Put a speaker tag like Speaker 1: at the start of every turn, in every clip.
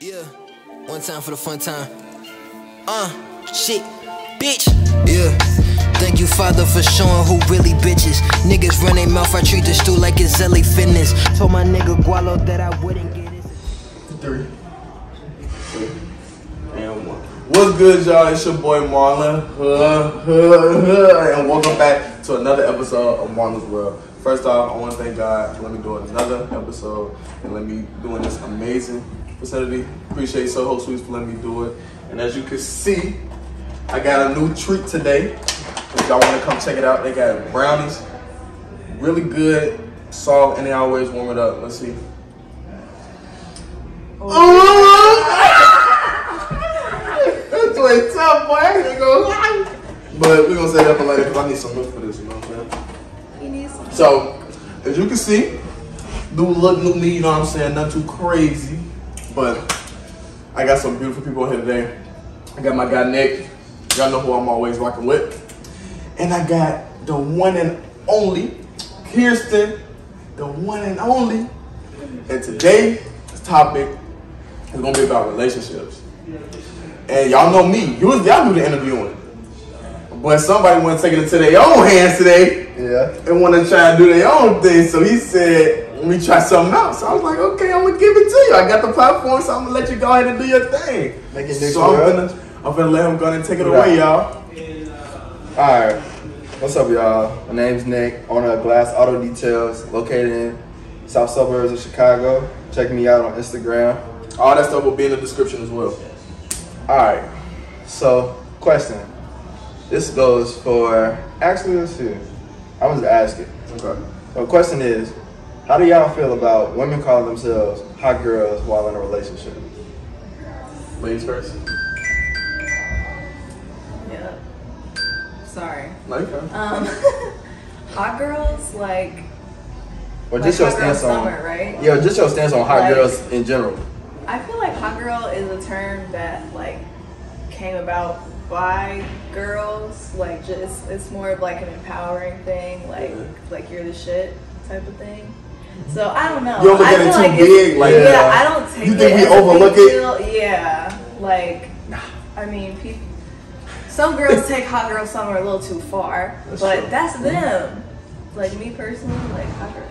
Speaker 1: Yeah, one time for the fun time. Shit, bitch. Yeah, thank you, Father, for showing who really bitches. Niggas run their mouth, I treat the stool like it's LA Fitness. Told my nigga Gualo that I wouldn't get it.
Speaker 2: 3, 2, and 1. What's good, y'all? It's your boy Marlon, and welcome back to another episode of Marlon's World. First off, I want to thank God for letting me do another episode and let me doing this amazing facility. Appreciate Soho Sweets for letting me do it. And as you can see, I got a new treat today. If y'all want to come check it out, they got brownies, really good, soft, and they always warm it up. Let's see. That's way tough, boy. I ain't gonna lie. But we're gonna say that for later because I need some milk for this, you know what I'm saying?
Speaker 3: You need some.
Speaker 2: So, as you can see, new look, new me, you know what I'm saying? Not too crazy, but I got some beautiful people here today. I got my guy Nick. Y'all know who I'm always rocking with. And I got the one and only Kirsten, the one and only. And today's topic is gonna be about relationships. And y'all know me. Y'all do the interviewing. But somebody want to take it into their own hands today. Yeah. And want to try and do their own thing. So he said, let me try something out. So I was like, okay, I'm gonna give it to you. I got the platform, so I'm gonna let you go ahead and do your thing. So I'm gonna let him go ahead and take it away, y'all.
Speaker 4: Alright. What's up, y'all? My name's Nick, owner of Glass Auto Details, located in South Suburbs of Chicago. Check me out on Instagram.
Speaker 2: All that stuff will be in the description as well.
Speaker 4: Alright. So, question. This goes for, actually, let's see. I'm just asking.
Speaker 2: Okay.
Speaker 4: So the question is, how do y'all feel about women calling themselves hot girls while in a relationship?
Speaker 2: Ladies first.
Speaker 3: Yeah. Sorry.
Speaker 2: No, you can.
Speaker 3: Hot girls, like.
Speaker 4: Or just your
Speaker 3: hot girl
Speaker 4: stance on,
Speaker 3: summer, right?
Speaker 4: yeah, just your stance on hot
Speaker 3: Like,
Speaker 4: girls in general.
Speaker 3: I feel like hot girl is a term that like came about by girls. Like, just it's more of like an empowering thing. Like you're the shit type of thing. So I don't know.
Speaker 2: You don't look at it too big, like
Speaker 3: yeah, I don't take
Speaker 2: you think
Speaker 3: it
Speaker 2: we
Speaker 3: as a
Speaker 2: overlook
Speaker 3: big
Speaker 2: it?
Speaker 3: deal. Yeah, like I mean, some girls take hot girl summer a little too far, but that's them. Like me personally, like hot girl,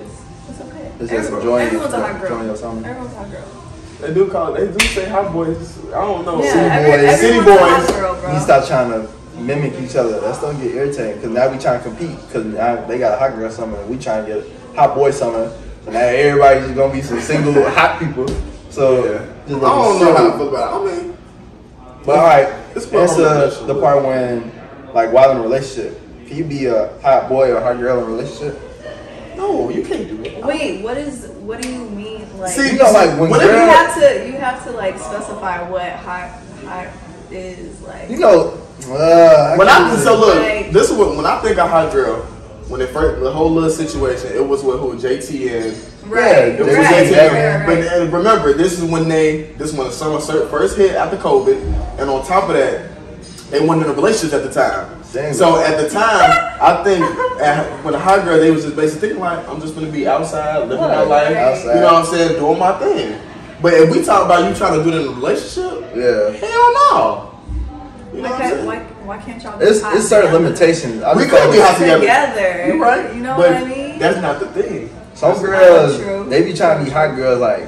Speaker 3: it's okay.
Speaker 4: It's just enjoying
Speaker 3: everyone's a hot girl.
Speaker 4: enjoying your summer.
Speaker 3: Everyone's a hot girl.
Speaker 2: They do say hot boys. I don't know.
Speaker 3: Yeah,
Speaker 2: City
Speaker 3: everyone's a hot
Speaker 2: boys.
Speaker 3: girl, bro.
Speaker 4: You stop trying to mimic each other. That's don't get irritating because now we trying to compete because now they got a hot girl summer and we trying to get a hot boy summer. So now everybody's just gonna be some single hot people. So
Speaker 2: Yeah. I don't know how I feel about it. I mean,
Speaker 4: but all right,
Speaker 2: it's
Speaker 4: answer the part when like while in a relationship, can you be a hot boy or a hot girl in a relationship?
Speaker 2: no, you can't do it.
Speaker 3: Wait, what do you mean? Like,
Speaker 2: See,
Speaker 4: You know, like when
Speaker 3: you
Speaker 4: girl,
Speaker 3: have to like specify what hot is like.
Speaker 4: you know,
Speaker 3: Like-
Speaker 2: this is what when I think of hot girl, when it first the whole little situation, it was with who JT and
Speaker 3: Right,
Speaker 2: it was
Speaker 3: right,
Speaker 2: JT.
Speaker 3: right.
Speaker 2: But and remember, this is when the summer first hit after COVID, and on top of that, they weren't in a relationship at the time.
Speaker 4: Dang.
Speaker 2: So at the time, I think when a hot girl, they was just basically thinking like, I'm just gonna be outside, living my life,
Speaker 4: Outside.
Speaker 2: you know what I'm saying, doing my thing. But if we talk about you trying to do it in a relationship,
Speaker 4: yeah.
Speaker 2: hell no. You know what I'm saying?
Speaker 3: Why can't y'all be
Speaker 4: It's
Speaker 3: hot
Speaker 4: certain
Speaker 3: together?
Speaker 4: limitations. I
Speaker 2: We
Speaker 4: just
Speaker 2: could
Speaker 4: feel
Speaker 2: be
Speaker 4: like
Speaker 2: hot together.
Speaker 3: Together.
Speaker 2: You're right.
Speaker 3: You know
Speaker 2: but
Speaker 3: what I mean?
Speaker 2: That's not the thing.
Speaker 4: some
Speaker 3: true.
Speaker 4: girls, they be trying to be hot girls like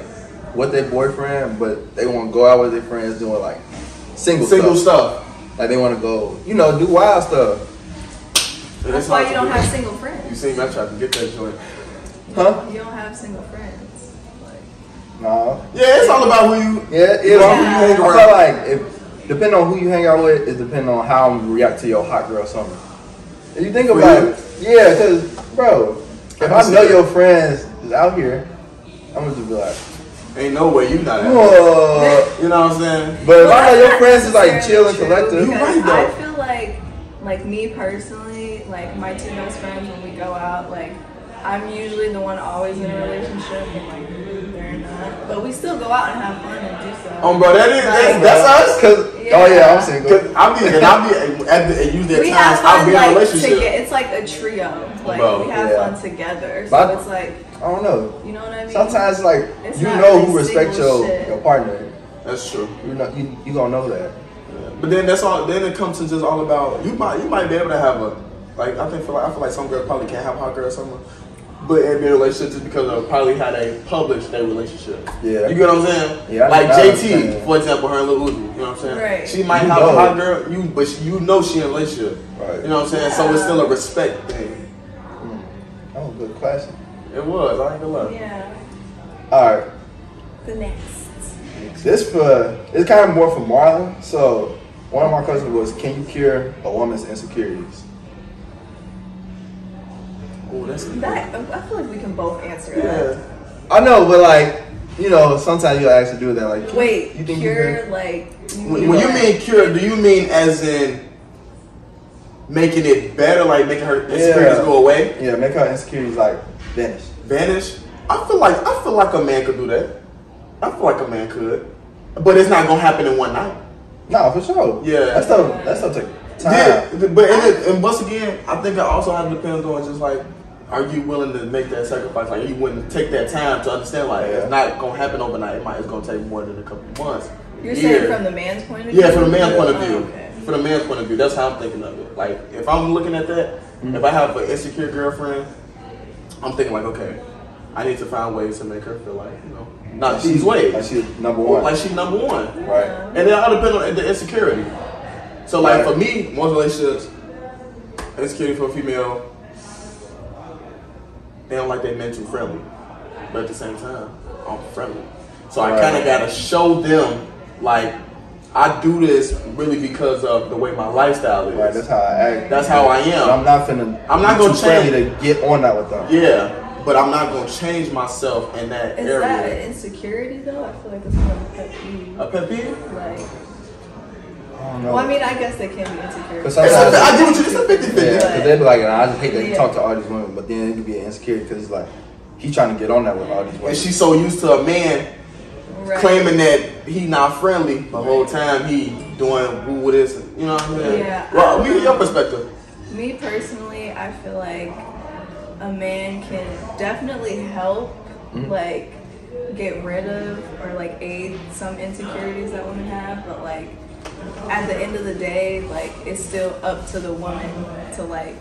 Speaker 4: with their boyfriend, but they want to go out with their friends doing like single
Speaker 2: stuff.
Speaker 4: Like they want to go, do wild stuff.
Speaker 3: That's why you don't have single friends.
Speaker 2: You see me, I tried to get that joint.
Speaker 4: Huh?
Speaker 3: You don't have single friends. Like,
Speaker 4: No.
Speaker 2: Yeah, it's all about who you.
Speaker 4: Yeah, it is.
Speaker 2: Who you hang
Speaker 4: I feel
Speaker 2: around.
Speaker 4: like depending on who you hang out with, is depending on how I'm gonna react to your hot girl summer. If you think
Speaker 2: For
Speaker 4: about
Speaker 2: you?
Speaker 4: it, yeah, because bro, if I know your friends is out here, I'm gonna just be like,
Speaker 2: Ain't no way you not.
Speaker 4: whoa.
Speaker 2: You know what I'm saying?
Speaker 4: But if
Speaker 3: well,
Speaker 4: I know your
Speaker 3: that's
Speaker 4: friends is
Speaker 3: not
Speaker 4: like chill and
Speaker 3: necessarily
Speaker 4: collective,
Speaker 3: true,
Speaker 2: You right,
Speaker 3: because
Speaker 2: though.
Speaker 3: I feel like me personally, like my two best friends when we go out, like I'm usually the one always in a relationship, and like they're not. But we still go out and have fun and do stuff.
Speaker 2: Bro, that's us.
Speaker 4: Cause
Speaker 3: Yeah.
Speaker 4: oh yeah, I'm single.
Speaker 2: Cause usually
Speaker 3: We
Speaker 2: at
Speaker 3: have
Speaker 2: times I'll
Speaker 3: fun
Speaker 2: be in a
Speaker 3: like
Speaker 2: relationship.
Speaker 3: together. It's like a trio. Like
Speaker 2: Bro,
Speaker 3: we have
Speaker 4: yeah.
Speaker 3: fun together. So
Speaker 4: But
Speaker 3: it's like,
Speaker 4: I don't know.
Speaker 3: you know what I mean?
Speaker 4: Sometimes like
Speaker 3: It's
Speaker 4: you
Speaker 3: not
Speaker 4: know
Speaker 3: really
Speaker 4: who respects
Speaker 3: single shit.
Speaker 4: your partner.
Speaker 2: That's true.
Speaker 4: You gonna know that.
Speaker 2: Yeah. But then that's all. Then it comes to just all about you might be able to have a like I feel like some girls probably can't have a hot girl or something. But in a relationship just because of probably how they publish their relationship. Yeah. You get what I'm saying?
Speaker 4: Yeah.
Speaker 2: Like JT, for example, her and Lil Uzi. You know what I'm saying?
Speaker 3: Right.
Speaker 2: She might have a hot girl, but you know she in a relationship.
Speaker 4: Right.
Speaker 2: You know what I'm saying? So it's still a respect thing.
Speaker 4: That was a good question.
Speaker 2: It was. I ain't gonna lie.
Speaker 3: Yeah.
Speaker 4: All right.
Speaker 3: The next.
Speaker 4: It's kind of more for Marlon. So one of my questions was, can you cure a woman's insecurities?
Speaker 2: Oh, that's
Speaker 3: that. I feel like we can both answer that.
Speaker 4: I know, but like, you know, sometimes you actually do that. Like,
Speaker 3: wait,
Speaker 4: you think
Speaker 3: cure
Speaker 4: you
Speaker 3: like.
Speaker 2: When you mean cure, do you mean as in making it better, like making her insecurities go away?
Speaker 4: Yeah, make her insecurities like vanish.
Speaker 2: Vanish? I feel like a man could do that. I feel like a man could, but it's not gonna happen in one night.
Speaker 4: No, for sure.
Speaker 2: Yeah,
Speaker 4: that's stuff take time.
Speaker 2: Yeah, but and once again, I think it also has to depend on just like, are you willing to make that sacrifice? Like, are you willing to take that time to understand? Like, it's not gonna happen overnight. It's gonna take more than a couple of months.
Speaker 3: You're saying from the man's point of view?
Speaker 2: Yeah, from the man's point of view.
Speaker 3: Okay.
Speaker 2: From the man's point of view, that's how I'm thinking of it. Like, if I'm looking at that, if I have an insecure girlfriend, I'm thinking like, okay, I need to find ways to make her feel like, you know, not these ways.
Speaker 4: Like she's number one.
Speaker 2: Like she's number one.
Speaker 4: Right.
Speaker 2: And then all depends on the insecurity. So like for me, most relationships, insecurity for a female, they don't like their men too friendly. But at the same time, I'm friendly. So I kind of got to show them, like, I do this really because of the way my lifestyle is.
Speaker 4: Right, that's how I act.
Speaker 2: That's how I am.
Speaker 4: I'm not going to change to get on that with them.
Speaker 2: Yeah, but I'm not going to change myself in that area.
Speaker 3: Is that an insecurity though? I feel like it's more of a pet peeve.
Speaker 2: A pet peeve?
Speaker 3: Like,
Speaker 4: I don't know.
Speaker 3: well, I mean, I guess they can be insecure.
Speaker 2: I get what you're saying. It's a 50-50.
Speaker 4: Yeah, because they be like, I just hate that you talk to all these women, but then it could be an insecurity because it's like, he's trying to get on that with all these women.
Speaker 2: And she's so used to a man claiming that he not friendly the whole time he doing who with this, you know what I'm saying?
Speaker 3: Yeah.
Speaker 2: Well, me, your perspective.
Speaker 3: Me personally, I feel like a man can definitely help, like, get rid of or like aid some insecurities that women have, but like at the end of the day, like it's still up to the woman to like.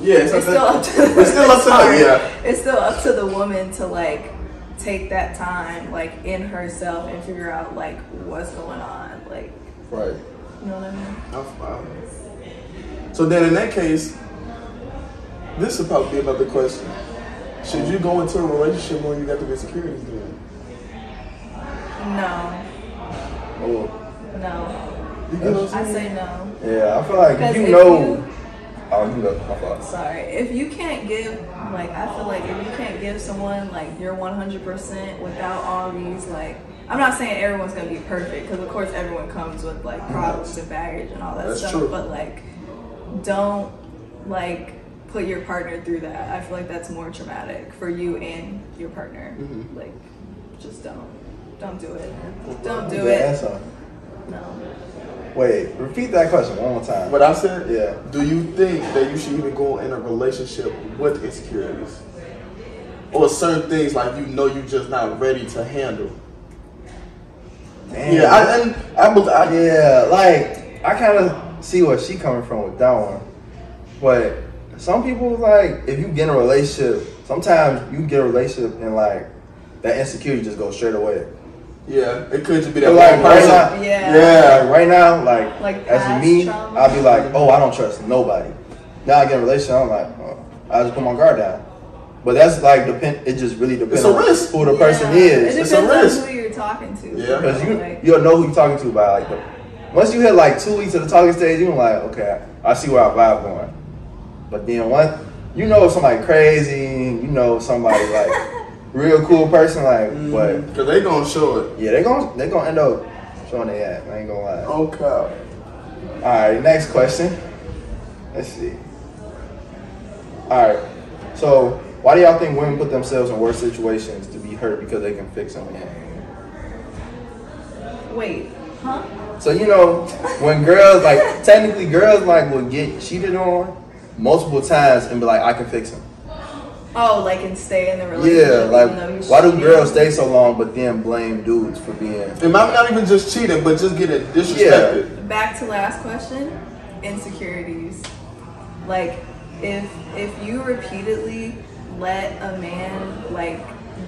Speaker 2: Yeah, it's
Speaker 3: still up to her.
Speaker 2: Yeah.
Speaker 3: It's still up to the woman to like take that time, like in herself, and figure out like what's going on, like.
Speaker 4: Right.
Speaker 3: You know what I mean?
Speaker 2: I'm fine. So then, in that case, this would probably be another question. Should you go into a relationship when you got the insecurities then?
Speaker 3: No.
Speaker 4: Oh.
Speaker 3: No.
Speaker 2: You get what I'm saying?
Speaker 3: I say no.
Speaker 4: Yeah, I feel like if you know. My fault.
Speaker 3: Sorry. If you can't give, like, I feel like if you can't give someone, like, your 100% without all these, like, I'm not saying everyone's going to be perfect, because, of course, everyone comes with, like, problems and baggage and all that stuff.
Speaker 2: True.
Speaker 3: But, like, don't, like, put your partner through that. I feel like that's more traumatic for you and your partner. Like, just don't do it. Don't do it.
Speaker 4: Answer.
Speaker 3: No.
Speaker 4: Wait, repeat that question one more time.
Speaker 2: What I said?
Speaker 4: Yeah.
Speaker 2: Do you think that you should even go in a relationship with insecurities? Or certain things like you know you're just not ready to handle?
Speaker 4: Damn.
Speaker 2: Yeah,
Speaker 4: like, I kind of see where she coming from with that one. But some people, like, if you get in a relationship, sometimes you get a relationship and, like, that insecurity just goes straight away.
Speaker 2: Yeah, it could just be that
Speaker 4: like,
Speaker 2: one person.
Speaker 4: Like, right now, like as me,
Speaker 3: trauma.
Speaker 4: I'll be like, oh, I don't trust nobody. Now I get in a relationship, I'm like, oh, I just put my guard down. But that's like, it just really depends on who the person is.
Speaker 3: It depends on who you're talking to.
Speaker 4: Yeah. Because you'll know who you're talking to by like, once you hit like 2 weeks of the talking stage, you're like, okay, I see where our vibe going. But then once, you know somebody crazy, you know somebody like, real cool person, like, but
Speaker 2: because they gonna show it.
Speaker 4: Yeah, they gonna end up showing their ass. I ain't gonna lie.
Speaker 2: Okay.
Speaker 4: All right, next question. Let's see. All right, so why do y'all think women put themselves in worse situations to be hurt because they can fix them?
Speaker 3: Wait, huh?
Speaker 4: So you know, when girls like technically girls like will get cheated on multiple times and be like, I can fix them.
Speaker 3: Oh, like and stay in the relationship.
Speaker 4: Yeah,
Speaker 3: even though he's
Speaker 4: why do
Speaker 3: cheating?
Speaker 4: girls stay so long but then blame dudes for being?
Speaker 2: It might not even just cheating, but just get it disrespected.
Speaker 3: Back to last question, insecurities. Like, if you repeatedly let a man like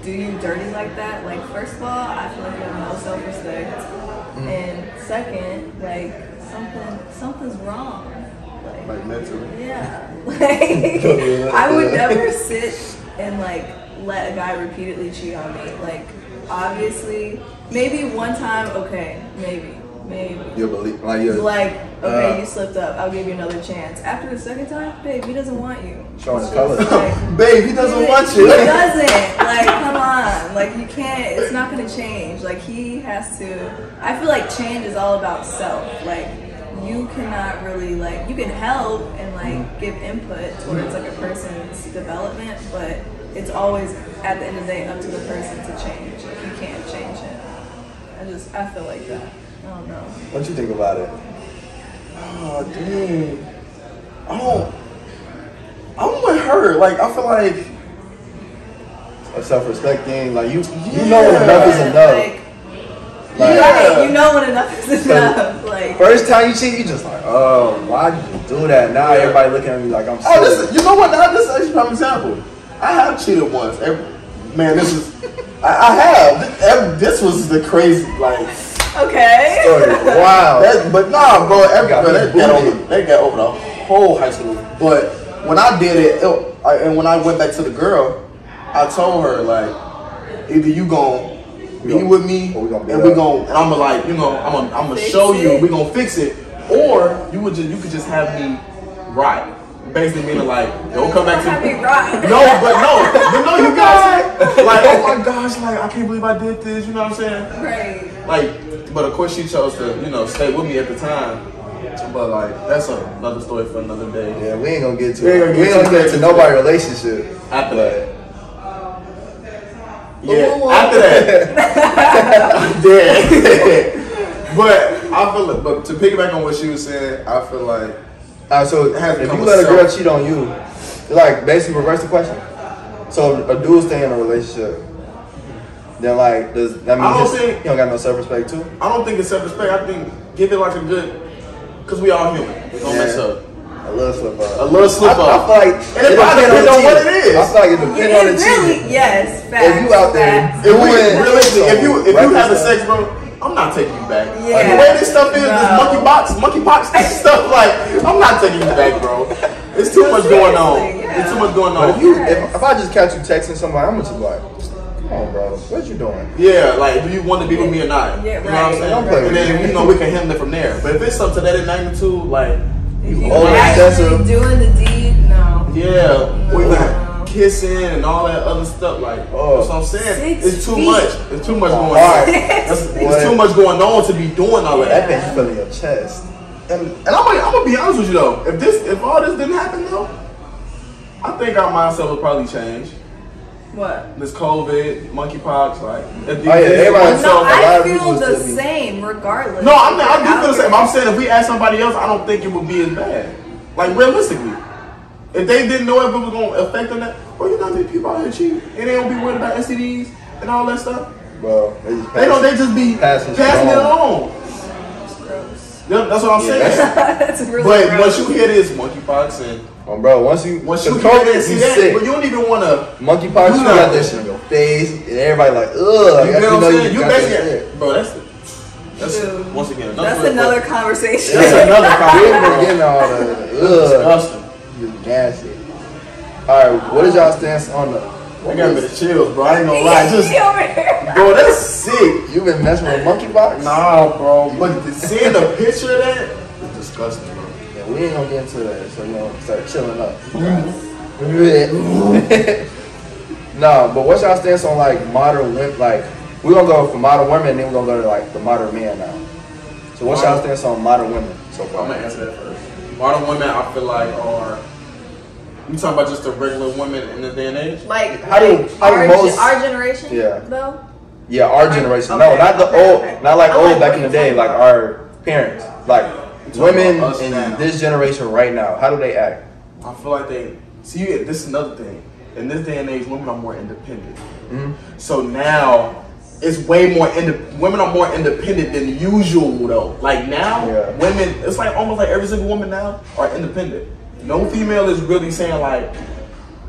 Speaker 3: do you dirty like that, like first of all, I feel like you have no self-respect, and second, like something's wrong.
Speaker 2: Like mentally.
Speaker 3: Yeah. Like I would never sit and like let a guy repeatedly cheat on me. Like obviously, maybe one time, okay, maybe.
Speaker 4: You believe like
Speaker 3: okay, you slipped up. I'll give you another chance. After the second time, babe, he doesn't want you.
Speaker 4: showing his
Speaker 3: It's just
Speaker 4: colors.
Speaker 3: like,
Speaker 2: Babe, he doesn't want
Speaker 3: he
Speaker 2: you.
Speaker 3: doesn't. Like, come on. Like, you can't. It's not gonna change. Like, he has to. I feel like change is all about self. Like, you cannot really like. You can help and like give input towards like a person's development, but it's always at the end of the day up to the person to change. Like, you can't change him. I feel like that. I don't know.
Speaker 4: What you think about it?
Speaker 2: Oh, dang. I'm with her. Like, I feel like
Speaker 4: A self-respect thing, like you
Speaker 2: Yeah.
Speaker 4: know when enough is enough. Like,
Speaker 3: Right, you know when enough is enough. Like,
Speaker 4: first time you cheat, you just like, oh, why did you do that? Now everybody looking at me like I'm
Speaker 2: oh,
Speaker 4: silly.
Speaker 2: this, you know what? Now, this is actually a prime example. I have cheated once. Man, this is, I have. This was the crazy, like,
Speaker 3: okay.
Speaker 4: Story. Wow.
Speaker 2: but nah, bro,
Speaker 4: got
Speaker 2: they got over the whole high school. But when I did it, and when I went back to the girl, I told her, like, either you gon' be with me,
Speaker 4: or we gonna
Speaker 2: and I'm gonna like, you know, I'm gonna show you, we gonna fix it, or you could just have me right. Basically meaning like, don't come back to
Speaker 3: me right.
Speaker 2: No, you guys, like, oh my gosh, like, I can't believe I did this, you know what I'm saying?
Speaker 3: Right.
Speaker 2: Like, but of course she chose to, you know, stay with me at the time. But like, that's another story for another day.
Speaker 4: Yeah, we ain't gonna get to
Speaker 2: We ain't
Speaker 4: it.
Speaker 2: gonna
Speaker 4: We ain't gonna get
Speaker 2: into
Speaker 4: to nobody's relationship.
Speaker 2: After
Speaker 4: But
Speaker 2: that. Yeah,
Speaker 3: Ooh.
Speaker 2: after that. Yeah. But I feel like, but to piggyback on what she was saying, I feel like,
Speaker 4: so
Speaker 2: it has
Speaker 4: if
Speaker 2: become
Speaker 4: you
Speaker 2: a
Speaker 4: let a girl
Speaker 2: self-
Speaker 4: cheat on you, like basically reverse the question. So a dude stay in a relationship, then like does that mean
Speaker 2: I don't
Speaker 4: he
Speaker 2: think-
Speaker 4: don't got no self-respect too?
Speaker 2: I don't think it's self-respect. I think give it like a good, because we all human. We gonna mess up.
Speaker 4: A little slip up.
Speaker 2: A little slip
Speaker 4: I
Speaker 2: up.
Speaker 4: feel like
Speaker 2: And it probably depends on what it is.
Speaker 4: I feel like it depends on the cheating.
Speaker 3: Yes, facts.
Speaker 4: If you out there,
Speaker 3: facts.
Speaker 2: If we
Speaker 4: doing
Speaker 2: realistic, if you
Speaker 4: reckless
Speaker 2: having
Speaker 4: stuff.
Speaker 2: sex, bro, I'm not taking you back.
Speaker 3: Yeah.
Speaker 2: Like, the way this stuff is, this
Speaker 3: No.
Speaker 2: monkeypox stuff, like, I'm not taking you back, bro. It's too much going on.
Speaker 3: Seriously, yeah.
Speaker 2: It's too much going
Speaker 4: But
Speaker 2: on.
Speaker 4: if I just catch you texting somebody, I'm gonna just be like, come on, bro, what you doing?
Speaker 2: Yeah, like, do you want to be with me or not?
Speaker 3: Yeah,
Speaker 2: You know what I'm
Speaker 3: right.
Speaker 2: saying?
Speaker 4: Don't play with
Speaker 2: And then,
Speaker 4: me.
Speaker 2: you know, we can handle it from there. But if it's something to that magnitude, like,
Speaker 3: If you
Speaker 4: Oh,
Speaker 3: actually
Speaker 4: excessive.
Speaker 3: doing the deed, no.
Speaker 2: yeah, we
Speaker 3: No.
Speaker 2: like kissing and all that other stuff, like,
Speaker 4: Oh.
Speaker 2: that's what I'm saying.
Speaker 3: 6
Speaker 2: It's too
Speaker 3: feet.
Speaker 2: much. It's too much going on.
Speaker 4: Alright.
Speaker 2: It's too much going on to be doing all of
Speaker 4: That
Speaker 2: that.
Speaker 4: thing feeling your chest.
Speaker 2: And I'm gonna be honest with you though. If all this didn't happen though, I think our mindset would probably change.
Speaker 3: What?
Speaker 2: This COVID, monkeypox, like.
Speaker 4: everybody-
Speaker 2: So,
Speaker 3: No,
Speaker 4: a lot
Speaker 3: I
Speaker 4: of
Speaker 3: feel
Speaker 4: people
Speaker 3: the
Speaker 4: still be-
Speaker 3: same regardless.
Speaker 2: no, I do feel the same. I'm saying if we ask somebody else, I don't think it would be as bad. Like realistically, if they didn't know if it was gonna affect them, that, well, you know, these people out here cheating and they don't be worried about STDs and all that stuff.
Speaker 4: Bro,
Speaker 2: They just be
Speaker 4: Passing
Speaker 2: passing
Speaker 4: shit
Speaker 2: it
Speaker 4: on.
Speaker 2: along.
Speaker 3: Gross.
Speaker 2: Yep, that's what I'm saying.
Speaker 3: That's really
Speaker 2: But
Speaker 3: gross.
Speaker 2: once you hear this monkeypox and
Speaker 4: Bro, once you
Speaker 2: once
Speaker 4: cause
Speaker 2: you hear
Speaker 4: COVID,
Speaker 2: that, see
Speaker 4: you
Speaker 2: that,
Speaker 4: sick.
Speaker 2: but you don't even want to.
Speaker 4: Monkeypox, you
Speaker 2: No.
Speaker 4: got that shit in your face, and everybody like, ugh.
Speaker 2: You
Speaker 4: I
Speaker 2: know what I'm
Speaker 4: know
Speaker 2: saying? You
Speaker 4: got that shit.
Speaker 2: basically, bro. That's
Speaker 3: Dude,
Speaker 2: once again.
Speaker 3: That's another conversation.
Speaker 2: That's another
Speaker 4: We ain't been
Speaker 2: conversation.
Speaker 4: getting all the ugh.
Speaker 2: Disgusting.
Speaker 4: You nasty. Alright, what is y'all stance on the?
Speaker 2: I got a bit of chills, bro. I ain't gonna lie. Just,
Speaker 3: He over here.
Speaker 2: bro, that's sick.
Speaker 4: You been messing with monkeypox?
Speaker 2: Nah, bro. But seeing the picture of that is disgusting, bro.
Speaker 4: Yeah, we ain't gonna get into that, so you know, start chilling up. Nah, but what's y'all stance on like modern women? Like, we're gonna go for modern women, and then we're gonna go to like the modern man now. So what's y'all stance on modern women so far?
Speaker 2: I'm gonna answer that first. Modern women, I feel like are. You talking about just the regular women in this day and age?
Speaker 3: Like,
Speaker 4: How do most-
Speaker 3: our generation?
Speaker 4: Yeah.
Speaker 3: Though?
Speaker 4: Yeah, our generation.
Speaker 3: Okay,
Speaker 4: No, not the
Speaker 3: okay,
Speaker 4: old,
Speaker 3: okay.
Speaker 4: not like
Speaker 3: I'm
Speaker 4: old
Speaker 3: like,
Speaker 4: back
Speaker 3: what
Speaker 4: in the
Speaker 3: are you
Speaker 4: day,
Speaker 3: talking
Speaker 4: like
Speaker 3: about?
Speaker 4: our parents, like women
Speaker 2: about us
Speaker 4: in
Speaker 2: now.
Speaker 4: this generation right now. How do they act?
Speaker 2: I feel like they. See, this is another thing. in this day and age, women are more independent. So now it's way more women are more independent than usual though. Like now, women, it's like almost like every single woman now are independent. No female is really saying like,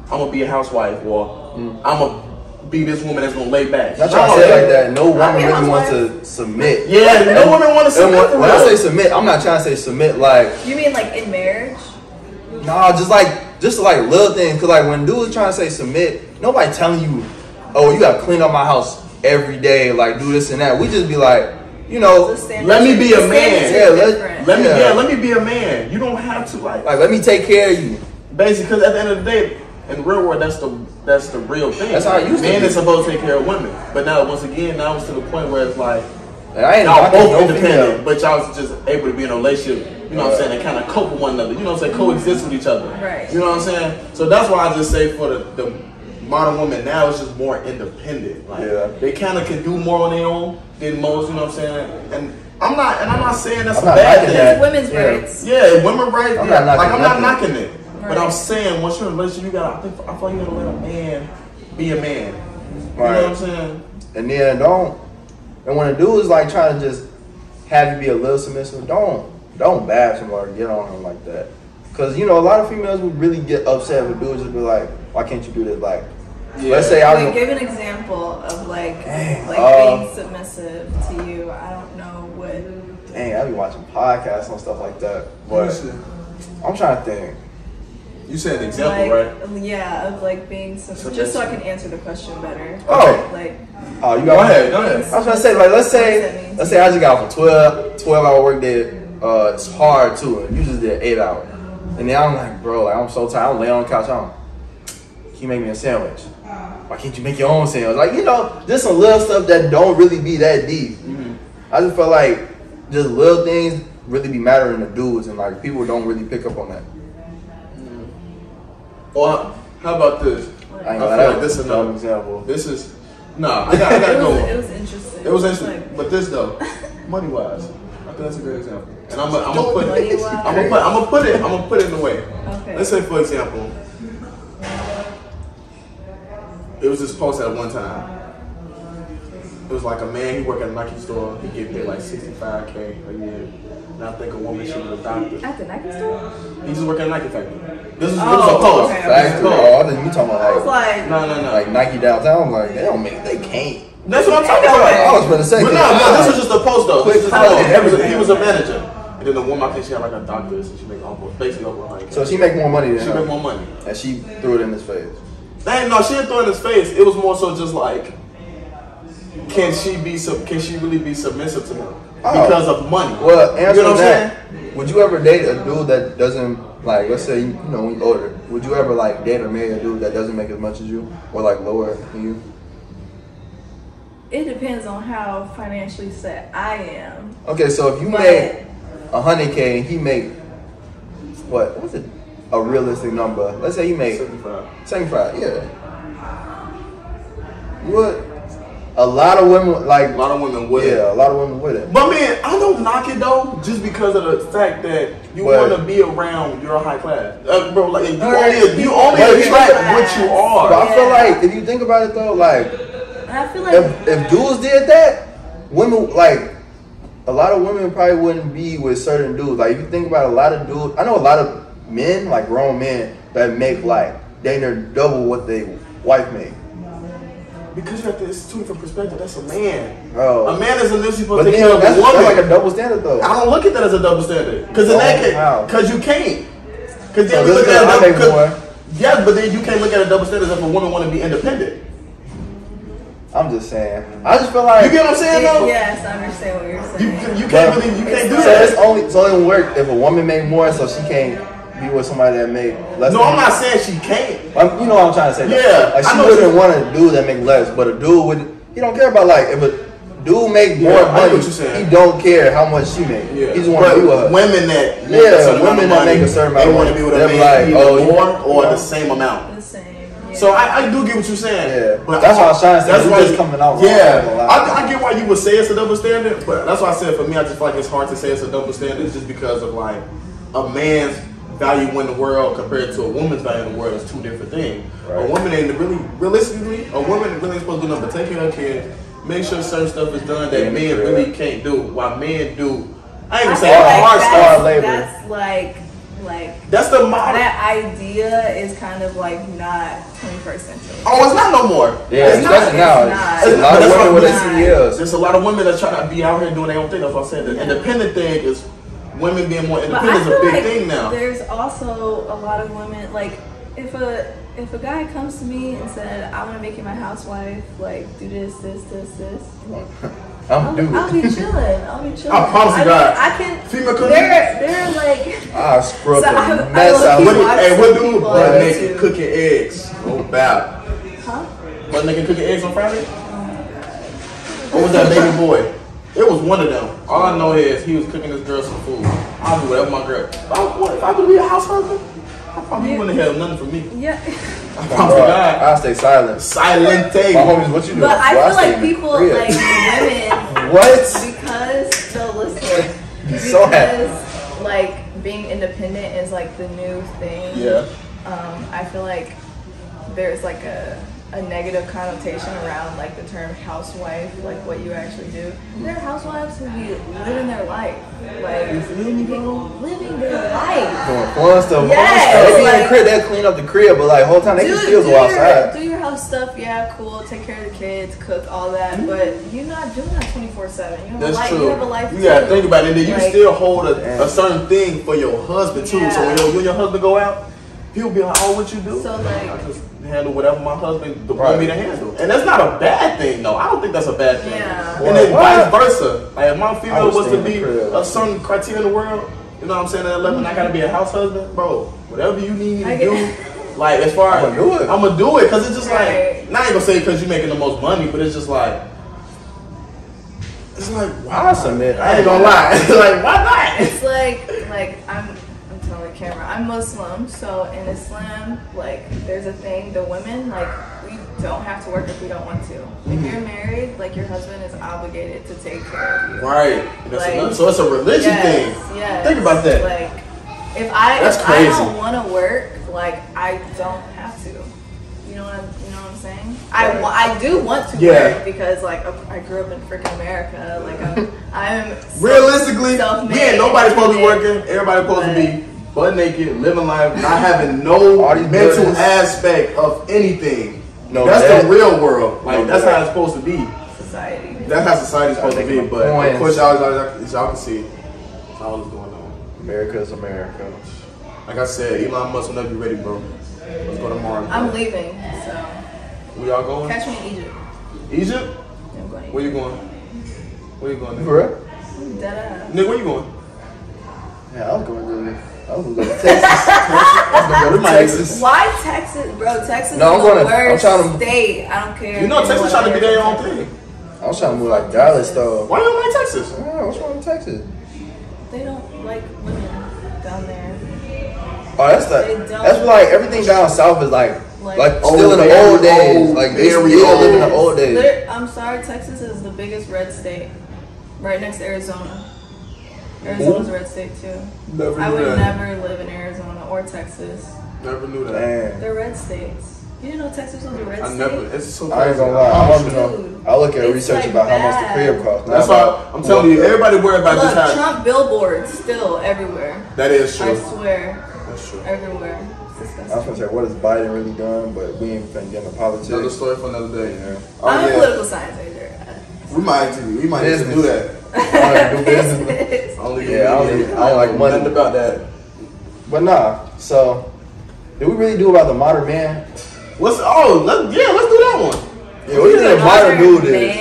Speaker 2: I'm gonna be a housewife or I'm gonna be this woman that's gonna lay back.
Speaker 4: Not trying to say like that. No woman really wants to submit.
Speaker 2: Yeah, no woman want to submit.
Speaker 4: When I say submit, I'm not trying to say submit like.
Speaker 3: You mean like in marriage?
Speaker 4: Nah, just like little things. Cause like when dudes trying to say submit, nobody telling you, oh, you gotta clean up my house every day, like do this and that. We just be like, you know,
Speaker 2: let me be a man.
Speaker 4: Yeah,
Speaker 2: let me be a man. You don't have to like
Speaker 4: let me take care of you.
Speaker 2: Basically, because at the end of the day, in the real world, that's the real thing.
Speaker 4: That's how it used to be.
Speaker 2: Men is supposed to take care of women, but now once again, now it's to the point where it's like
Speaker 4: I ain't
Speaker 2: y'all both independent, but y'all was just able to be in a relationship. You know what I'm saying? And kind of cope with one another. You know what I'm saying? Coexist with each other.
Speaker 3: Right.
Speaker 2: You know what I'm saying? So that's why I just say for the modern woman now is just more independent. Like they kind of can do more on their own than most. You know what I'm saying? And I'm not saying that's a bad thing.
Speaker 3: It's women's rights.
Speaker 2: Yeah, women's rights. I'm not knocking it.
Speaker 3: Right.
Speaker 2: But I'm saying once you're in a relationship, I feel like you gotta let a man be a man. You know what I'm saying?
Speaker 4: And then and when a dude is like trying to just have you be a little submissive, don't bash him or get on him like that. Cause you know a lot of females would really get upset if a dude just be like, why can't you do this? Like, let's say
Speaker 3: give an example of being submissive to you. I don't know what.
Speaker 4: Dang, I be watching podcasts and stuff like that. But I'm trying to think.
Speaker 2: You said an example, right?
Speaker 3: Yeah, of like being submissive. Just so I can answer the question better.
Speaker 4: Oh, you
Speaker 2: go ahead.
Speaker 4: I was trying to say, like, let's say I just got off a 12-hour work day. It's hard too, and you just did 8 hours. And then I'm like, bro, like, I'm so tired. I'm laying on the couch. Can you make me a sandwich? Why can't you make your own sandwich? Like, you know, just some little stuff that don't really be that deep. I just feel like just little things really be mattering to dudes, and like people don't really pick up on that.
Speaker 2: Or how about this?
Speaker 4: I feel like this is another example.
Speaker 2: This is I gotta go.
Speaker 3: It was interesting.
Speaker 2: It was interesting, but this though, money wise, I think that's a great example. And I'm gonna put it in a way.
Speaker 3: Okay.
Speaker 2: Let's say for example, it was this post at one time. It was like a man, he worked at a Nike store. He get paid like $65K a year. And I think a woman should have adopted.
Speaker 3: At the Nike store?
Speaker 2: He just worked at a Nike factory. This was a post.
Speaker 3: Okay.
Speaker 4: Factory. Oh, I think you talking about
Speaker 3: like
Speaker 2: no.
Speaker 4: Like Nike downtown. Like they can't.
Speaker 2: That's what I'm talking about.
Speaker 4: I was going to say.
Speaker 2: But no, this was just a post though. He was a manager. And then the woman, I think she had like a doctorate, so she make basically over $100K.
Speaker 4: So she make more money than him.
Speaker 2: She make more money.
Speaker 4: And she threw it in his face.
Speaker 2: No, she didn't throw it in his face. It was more so just like, can she really be submissive to him because of money?
Speaker 4: Well, answer that. Would you ever date a dude that doesn't, like, let's say, you know, when you're older, would you ever like date or marry a dude that doesn't make as much as you, or like lower than you?
Speaker 3: It depends on how financially set I am.
Speaker 4: Okay, so if you made $100K and he make what's it? A realistic number. Let's say he made 75. Yeah. Would a lot of women like?
Speaker 2: A lot of women would.
Speaker 4: Yeah, a lot of women would.
Speaker 2: But man, I don't knock it though, just because of the fact that you want to be around. You're a high class, bro. Like you only attract what you are.
Speaker 4: But I feel like if you think about it though, like
Speaker 3: I feel like
Speaker 4: if dudes did that, women like. A lot of women probably wouldn't be with certain dudes. Like if you think about a lot of dudes, I know a lot of men, like grown men, that make like they're double what they wife make.
Speaker 2: Because you have to, it's two different perspectives. That's a man.
Speaker 4: Bro.
Speaker 2: A man is initially supposed to take
Speaker 4: care
Speaker 2: of a woman.
Speaker 4: That's like a double standard though.
Speaker 2: I don't look at that as a double standard. Because in that case, because you can't. Because then
Speaker 4: so
Speaker 2: we look at a double. Yes, but then you can't look at a double standard if a woman want to be independent.
Speaker 4: I'm just saying. I just feel like
Speaker 2: you get what I'm saying though.
Speaker 3: Yes, I understand what you're saying.
Speaker 2: You can't do
Speaker 4: so
Speaker 2: that.
Speaker 4: It's only work if a woman make more, so she can't be with somebody that make less.
Speaker 2: No, I'm not saying she can't.
Speaker 4: You know what I'm trying to say.
Speaker 2: Yeah,
Speaker 4: like she wouldn't want a dude that make less, but a dude would. He don't care about like if a dude make more money. He don't care how much she make. Yeah. He just want to be with her.
Speaker 2: Women that
Speaker 4: women that make a certain amount of money,
Speaker 2: they want to be with a man either more or the same amount. So I do get what you're saying.
Speaker 4: Yeah, but that's what I was trying to say. That's why it's coming out.
Speaker 2: Yeah, I get why you would say it's a double standard, but that's why I said for me, I just feel like it's hard to say it's a double standard just because of like a man's value in the world compared to a woman's value in the world is two different things.
Speaker 4: Right.
Speaker 2: A woman ain't really, realistically, a woman really ain't supposed to do nothing but take care of her kids, make sure certain stuff is done that men really can't do. While men do, I ain't gonna say hard stuff.
Speaker 3: That's like
Speaker 2: that's the model.
Speaker 3: That idea is kind of like not 21st century.
Speaker 2: Oh, it's not no more.
Speaker 4: Yeah,
Speaker 2: it's
Speaker 4: especially now.
Speaker 3: It's
Speaker 4: a lot of women with CDLs.
Speaker 2: There's a lot of women that try to be out here doing their own thing. That's what I said. The independent thing is women being more independent is a big thing now.
Speaker 3: There's also a lot of women, like, if a guy comes to me and said, I want to make you my housewife, like, do this. I'll be chilling.
Speaker 2: I promise you, God.
Speaker 3: I can.
Speaker 2: Female cooking.
Speaker 3: They're like.
Speaker 4: I screw up
Speaker 3: So
Speaker 4: the mess out.
Speaker 2: Hey, what dude? Butt naked cooking eggs. Oh, bad.
Speaker 3: Huh?
Speaker 2: Butt naked cooking eggs on Friday? What was that baby boy? It was one of them. All I know is he was cooking this girl some food. I'll do whatever my girl. If I could be a house husband, I probably wouldn't have nothing for me.
Speaker 3: Yeah.
Speaker 2: I promise you, God.
Speaker 4: I'll stay silent.
Speaker 2: Silent.
Speaker 4: My homies, what you doing?
Speaker 3: But I feel like people, like women,
Speaker 4: what?
Speaker 3: Because no, listen.
Speaker 4: So happy.
Speaker 3: Because like being independent is like the new thing.
Speaker 2: Yeah.
Speaker 3: I feel like there's like a negative connotation around like the term housewife, like what you actually do. There are housewives who be living their life, like people living their life,
Speaker 4: doing fun stuff.
Speaker 3: Yes,
Speaker 4: They be in
Speaker 3: like,
Speaker 4: the crib, they clean up the crib, but like whole time they can still go outside.
Speaker 3: Do your house stuff, yeah, cool. Take care of the kids, cook, all that. But you're not doing that 24/7.
Speaker 2: That's true.
Speaker 3: You have a life.
Speaker 2: You gotta think about it. And then you
Speaker 3: Like,
Speaker 2: still hold a certain thing for your husband too. So when you and your husband go out, people be like, "Oh, what you do?"
Speaker 3: So like,
Speaker 2: I just handle whatever my husband want me to handle, and that's not a bad thing, though. I don't think that's a bad thing.
Speaker 3: Yeah.
Speaker 2: And then vice versa. Like if my female was to be
Speaker 4: a
Speaker 2: a certain criteria in the world, you know what I'm saying? At 11, I gotta be a house husband, bro. Whatever you need me to do. Like as far as I'm gonna do it, cause it's just like, not even gonna say because you're making the most money, but it's like wow.
Speaker 4: Awesome, man.
Speaker 2: I ain't gonna lie. It's like, why not?
Speaker 3: it's like I'm telling the camera, I'm Muslim, so in Islam, like there's a thing, the women, like we don't have to work if we don't want to. If you're married, like your husband is obligated to take care of you.
Speaker 2: Right.
Speaker 3: Like,
Speaker 2: so it's a religion thing.
Speaker 3: Yes.
Speaker 2: Think about that.
Speaker 3: Like if I don't want to work, like I don't have to. You know what I'm saying? I do want to work because like I grew up in freaking America. Like I'm
Speaker 2: realistically,
Speaker 3: self-made.
Speaker 2: Yeah, nobody's supposed to be working. Everybody's supposed to be butt naked, living life, not having no mental aspect of anything. No, that's the real world. Like that's how it's supposed to be.
Speaker 3: Society.
Speaker 2: That's how society's supposed to be. But of course, y'all can see that's all that's going on.
Speaker 4: America is America.
Speaker 2: Like I said, Elon Musk will never be ready, bro. Let's go to Mars.
Speaker 3: I'm leaving, so.
Speaker 2: Where y'all going?
Speaker 3: Catch me in Egypt.
Speaker 2: Egypt?
Speaker 3: I'm going.
Speaker 2: Where you going? Where you going?
Speaker 4: For real?
Speaker 3: Deadass.
Speaker 2: Nigga, where you going?
Speaker 4: Yeah, I was going to Texas. I was going to Texas.
Speaker 3: Why Texas, bro? Texas
Speaker 4: No,
Speaker 3: is the worst state. I don't care.
Speaker 2: You know Texas trying to be their own thing.
Speaker 4: I was trying to move like Dallas, though.
Speaker 2: Why you don't like Texas?
Speaker 4: Yeah, what's wrong with Texas?
Speaker 3: They don't like women down there.
Speaker 4: Oh, that's like everything down south is like still in the old days. Like they still live in the old days.
Speaker 3: I'm sorry, Texas is the biggest red state, right next to Arizona. Arizona's a red state too. I would never live in Arizona or Texas.
Speaker 2: Never knew that.
Speaker 4: Damn.
Speaker 3: They're red states. You didn't know Texas was a red state?
Speaker 2: It's so
Speaker 4: I ain't gonna lie. I look at research about how much the crib costs.
Speaker 2: That's why I'm telling you, everybody worry about
Speaker 3: Look,
Speaker 2: this.
Speaker 3: Trump billboards still everywhere.
Speaker 2: That is true.
Speaker 3: I swear.
Speaker 2: That's true.
Speaker 3: Everywhere.
Speaker 4: I was gonna say, what has Biden really done? But we ain't finna get into politics.
Speaker 2: Another story for another day.
Speaker 4: Yeah.
Speaker 3: I'm a political science major.
Speaker 2: We might need to do that.
Speaker 4: Do business.
Speaker 2: I
Speaker 4: don't like money.
Speaker 2: Nothing about that.
Speaker 4: But nah. So, did we really do about the modern man?
Speaker 2: Let's do that one.
Speaker 4: Yeah, what do you think modern dude is?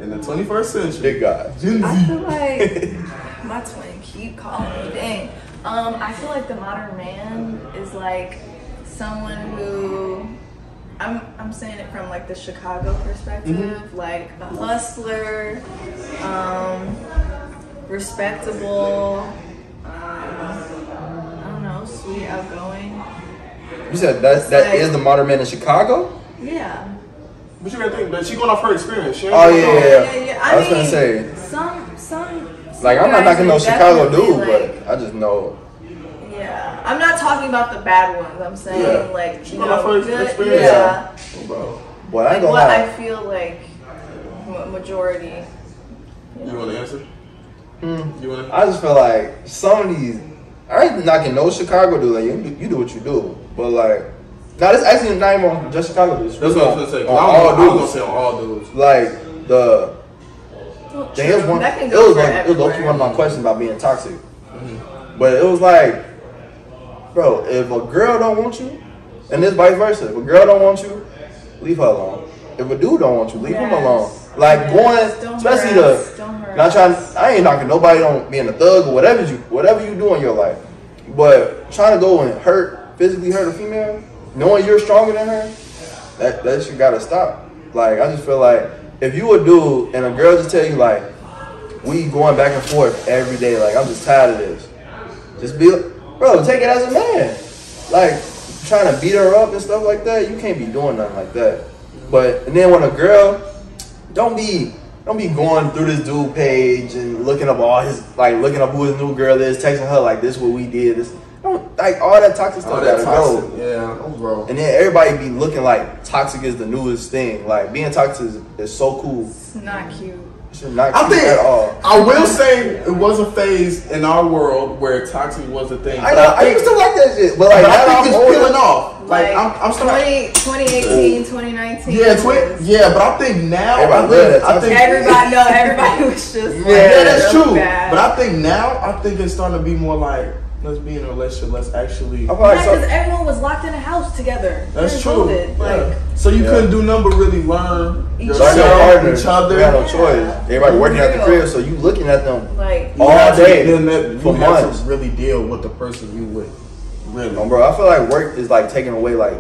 Speaker 2: In the 21st century.
Speaker 4: Big guy.
Speaker 3: I feel like my twin keep calling me. Dang. I feel like the modern man is like someone who I'm saying it from like the Chicago perspective, like a hustler, respectable, I don't know, sweet, outgoing.
Speaker 4: You said that is the modern man in Chicago?
Speaker 3: Yeah.
Speaker 2: But you gotta think that she going off her experience. She ain't
Speaker 4: yeah. I was gonna say
Speaker 3: some
Speaker 4: like I'm not knocking no Chicago dude,
Speaker 3: like,
Speaker 4: but I just know.
Speaker 3: Yeah. Yeah, I'm not talking about the bad ones. I'm saying like
Speaker 2: you know, first
Speaker 3: good,
Speaker 2: experience.
Speaker 3: yeah.
Speaker 2: Oh, bro.
Speaker 4: Boy, I ain't
Speaker 3: Like
Speaker 4: gonna
Speaker 3: what
Speaker 4: lie.
Speaker 3: I feel like majority.
Speaker 2: You want to answer? You want to?
Speaker 4: I just feel like some of these, I ain't knocking no Chicago dude. Like you do what you do, but like, now this actually not even on just Chicago dudes.
Speaker 2: That's what I was gonna say.
Speaker 4: On
Speaker 2: I
Speaker 4: all
Speaker 2: was gonna
Speaker 4: dudes.
Speaker 2: say on all dudes.
Speaker 4: Like the.
Speaker 3: Well,
Speaker 4: Dang, it was one.
Speaker 3: that can
Speaker 4: It
Speaker 3: go
Speaker 4: was
Speaker 3: for
Speaker 4: like, it was low-key one of my
Speaker 3: everywhere.
Speaker 4: questions about being toxic, but it was like, bro, if a girl don't want you, and this vice versa, if a girl don't want you, leave her alone. If a dude don't want you, leave him
Speaker 3: Yes.
Speaker 4: alone. Like
Speaker 3: Yes.
Speaker 4: going,
Speaker 3: Don't
Speaker 4: especially
Speaker 3: harass. Don't harass.
Speaker 4: not trying. I ain't knocking nobody on being a thug or whatever you do in your life, but trying to go and physically hurt a female, knowing you're stronger than her, that shit gotta stop. Like I just feel like if you a dude and a girl just tell you like, we going back and forth every day, like I'm just tired of this. Just be, bro, take it as a man. Like trying to beat her up and stuff like that, you can't be doing nothing like that. But and then when a girl, don't be going through this dude page and looking up looking up who his new girl is, texting her like this what we did. This don't like all that toxic stuff
Speaker 2: All that
Speaker 4: gotta
Speaker 2: toxic.
Speaker 4: go.
Speaker 2: Yeah, oh, bro.
Speaker 4: And then everybody be looking like toxic is the newest thing. Like being toxic is so cool.
Speaker 3: It's not cute.
Speaker 4: It's not
Speaker 2: I
Speaker 4: cute
Speaker 2: think
Speaker 4: at all.
Speaker 2: I will say it was a phase in our world where toxic was a thing.
Speaker 4: I used to like that shit, but like
Speaker 2: But
Speaker 4: now
Speaker 2: I think
Speaker 4: I'm
Speaker 2: it's
Speaker 4: older.
Speaker 2: peeling off. Like I'm starting.
Speaker 3: 2018, 2019.
Speaker 2: Yeah,
Speaker 3: was-
Speaker 2: yeah, but I think now
Speaker 4: Everybody
Speaker 2: I think
Speaker 3: Everybody was just like,
Speaker 2: yeah, that's
Speaker 3: real
Speaker 2: true.
Speaker 3: bad.
Speaker 2: But I think now it's starting to be more like let's be in a relationship. Let's actually.
Speaker 4: I feel like
Speaker 3: because everyone was locked in a house together.
Speaker 2: That's
Speaker 3: during
Speaker 2: true.
Speaker 3: COVID. Like,
Speaker 2: Yeah. So you couldn't do nothing but really learn
Speaker 3: Each
Speaker 2: yourself,
Speaker 4: Learn your partner.
Speaker 2: each other.
Speaker 4: You got no
Speaker 3: Yeah.
Speaker 4: choice. Everybody working at the
Speaker 3: Real.
Speaker 4: crib, so you looking at them
Speaker 3: like
Speaker 2: You
Speaker 4: all
Speaker 2: have to-
Speaker 4: day
Speaker 2: then that-
Speaker 4: for
Speaker 2: you have
Speaker 4: months.
Speaker 2: to really deal with the person you with. Really,
Speaker 4: Bro, I feel like work is like taking away like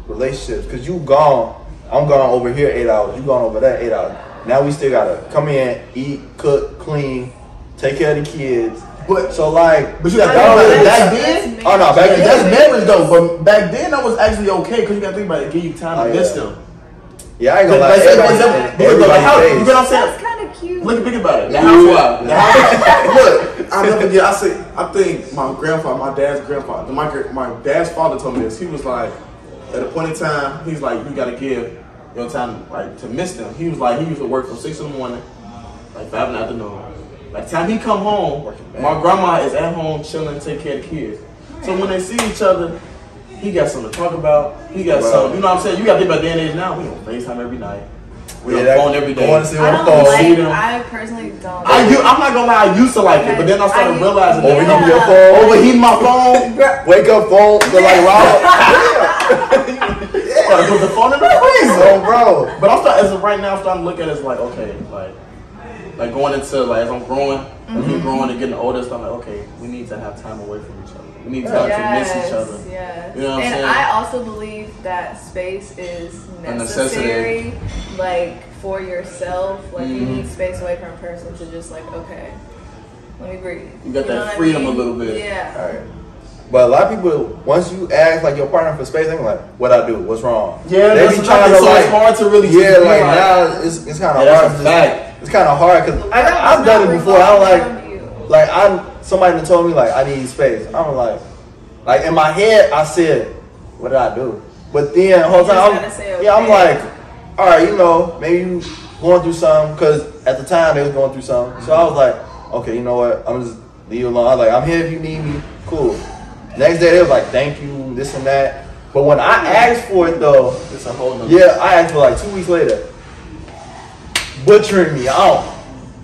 Speaker 4: relationships because you gone. I'm gone over here 8 hours. You gone over there 8 hours. Now we still gotta come in, eat, cook, clean, take care of the kids.
Speaker 2: But
Speaker 4: So like,
Speaker 2: but you got to
Speaker 3: I
Speaker 2: think
Speaker 3: know,
Speaker 2: about it.
Speaker 3: that's-
Speaker 2: Back
Speaker 3: that's
Speaker 2: then,
Speaker 4: oh no, back
Speaker 2: that's
Speaker 4: then,
Speaker 2: marriage though. But back then that was actually okay because you got to think about it. Give you time
Speaker 4: Oh,
Speaker 2: to miss
Speaker 4: yeah.
Speaker 2: them.
Speaker 4: Yeah, I ain't gonna lie.
Speaker 2: Like, say, for
Speaker 4: Everybody,
Speaker 2: example, because the
Speaker 4: everybody
Speaker 2: house, you
Speaker 4: pays.
Speaker 2: get what I'm saying?
Speaker 3: that's kind of cute.
Speaker 2: Look, think about it. The
Speaker 4: Ooh,
Speaker 2: house,
Speaker 4: wow.
Speaker 2: the house. Look, I'll never forget. I think my grandfather, my dad's grandfather, my dad's father told me this. He was like, at a point in time, he's like, you gotta give your time like to miss them. He was like, he used to work from 6 in the morning, like 5 in the afternoon. By the time he come home, my grandma is at home chilling, take care of the kids. So when they see each other, he got something to talk about. He got something, you know what I'm saying? You got to think about day and age now. We on FaceTime every night. We on the phone every day.
Speaker 4: Going to see
Speaker 3: I
Speaker 4: on the
Speaker 3: don't
Speaker 4: phone.
Speaker 3: like.
Speaker 2: them.
Speaker 3: I personally don't.
Speaker 2: I'm not gonna lie, I used to like it, but then I started realizing that
Speaker 4: Overheating
Speaker 3: Yeah.
Speaker 4: your phone.
Speaker 2: overheating my phone.
Speaker 4: Wake up, phone. Feel like
Speaker 2: Gotta put the phone in the freezer.
Speaker 4: oh, bro.
Speaker 2: But I'm starting, as of right now, I'm starting to look at it as like, okay, like going into like as I'm growing, as we're growing and getting older, so I'm like, okay, we need to have time away from each other. We need time to miss each other.
Speaker 3: Yes.
Speaker 2: You know what I'm
Speaker 3: and
Speaker 2: saying?
Speaker 3: I also believe that space is
Speaker 2: A
Speaker 3: necessary, like for yourself. Like you
Speaker 2: Mm-hmm.
Speaker 3: need space away from a person to just like, okay, let me breathe.
Speaker 2: You got that
Speaker 3: know what I
Speaker 2: freedom
Speaker 3: mean?
Speaker 2: a little bit.
Speaker 3: Yeah.
Speaker 4: All right. But a lot of people, once you ask like your partner for space, they're like, "What I do? What's wrong?"
Speaker 2: Yeah,
Speaker 4: they
Speaker 2: that's
Speaker 4: be trying to
Speaker 2: so
Speaker 4: like,
Speaker 2: it's hard to really
Speaker 4: yeah,
Speaker 2: be
Speaker 4: like now it's kind of
Speaker 2: Yeah,
Speaker 4: hard.
Speaker 2: that's a
Speaker 4: to
Speaker 2: fact.
Speaker 4: It's kind of hard because I've done it before. I'm like, somebody done told me like I need space. I'm like in my head I said, "What did I do?" But then the whole
Speaker 3: You just
Speaker 4: time,
Speaker 3: gotta say,
Speaker 4: yeah, I'm
Speaker 3: okay.
Speaker 4: like, all right, you know, maybe you going through something because at the time they was going through something. So I was like, okay, you know what? I'm just leave you alone. I was like, I'm here if you need me. Cool. Next day they was like, thank you, this and that. But when I asked for it though,
Speaker 2: It's a whole nother.
Speaker 4: yeah, I asked for like 2 weeks later, butchering me out.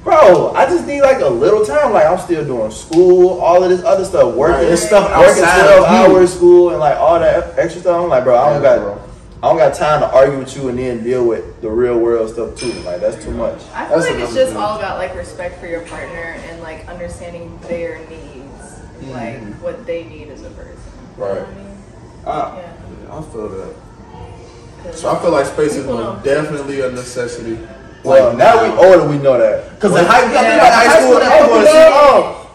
Speaker 4: Bro, I just need like a little time. Like I'm still doing school, all of this other stuff, working,
Speaker 2: Right, there's stuff
Speaker 4: working
Speaker 2: outside
Speaker 4: 12
Speaker 2: of you.
Speaker 4: hours school and like all that extra stuff. I'm like, bro, I don't
Speaker 2: Yeah,
Speaker 4: got,
Speaker 2: bro.
Speaker 4: I don't got time to argue with you and then deal with the real world stuff too. Like that's too much.
Speaker 3: I feel
Speaker 2: That's
Speaker 3: like it's
Speaker 2: another
Speaker 3: just
Speaker 2: thing.
Speaker 3: all about like respect for your partner and like understanding their needs, like what they need as a person. You know
Speaker 4: Right.
Speaker 3: what I mean?
Speaker 2: I feel that.
Speaker 3: 'Cause
Speaker 2: So I feel like space is
Speaker 3: people don't-
Speaker 2: definitely a necessity.
Speaker 4: Well,
Speaker 2: Like,
Speaker 4: now we older, we know that.
Speaker 2: Because in high,
Speaker 3: Yeah.
Speaker 4: High school, I want to see oh,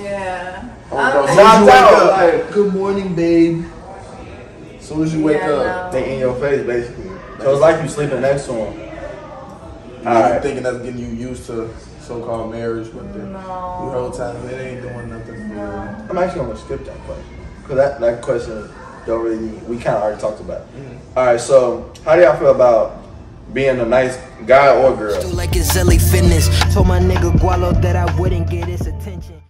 Speaker 3: Yeah.
Speaker 2: bro,
Speaker 3: I'm-
Speaker 2: as soon as
Speaker 4: knocked
Speaker 2: you wake
Speaker 4: out,
Speaker 2: up,
Speaker 4: like,
Speaker 2: good morning, babe. As soon as you wake
Speaker 3: Yeah,
Speaker 2: up.
Speaker 3: no.
Speaker 4: they in your face basically. So it's like you sleeping next to them.
Speaker 2: You thinking that's getting you used to so-called marriage, but then
Speaker 3: No.
Speaker 2: you whole time it ain't doing nothing for you.
Speaker 4: I'm actually gonna skip that question because that question don't really. We kind of already talked about it. All right, so how do y'all feel about being a nice guy or girl?
Speaker 1: Do like it's LA Fitness. Told my nigga Gualo that I wouldn't get his attention.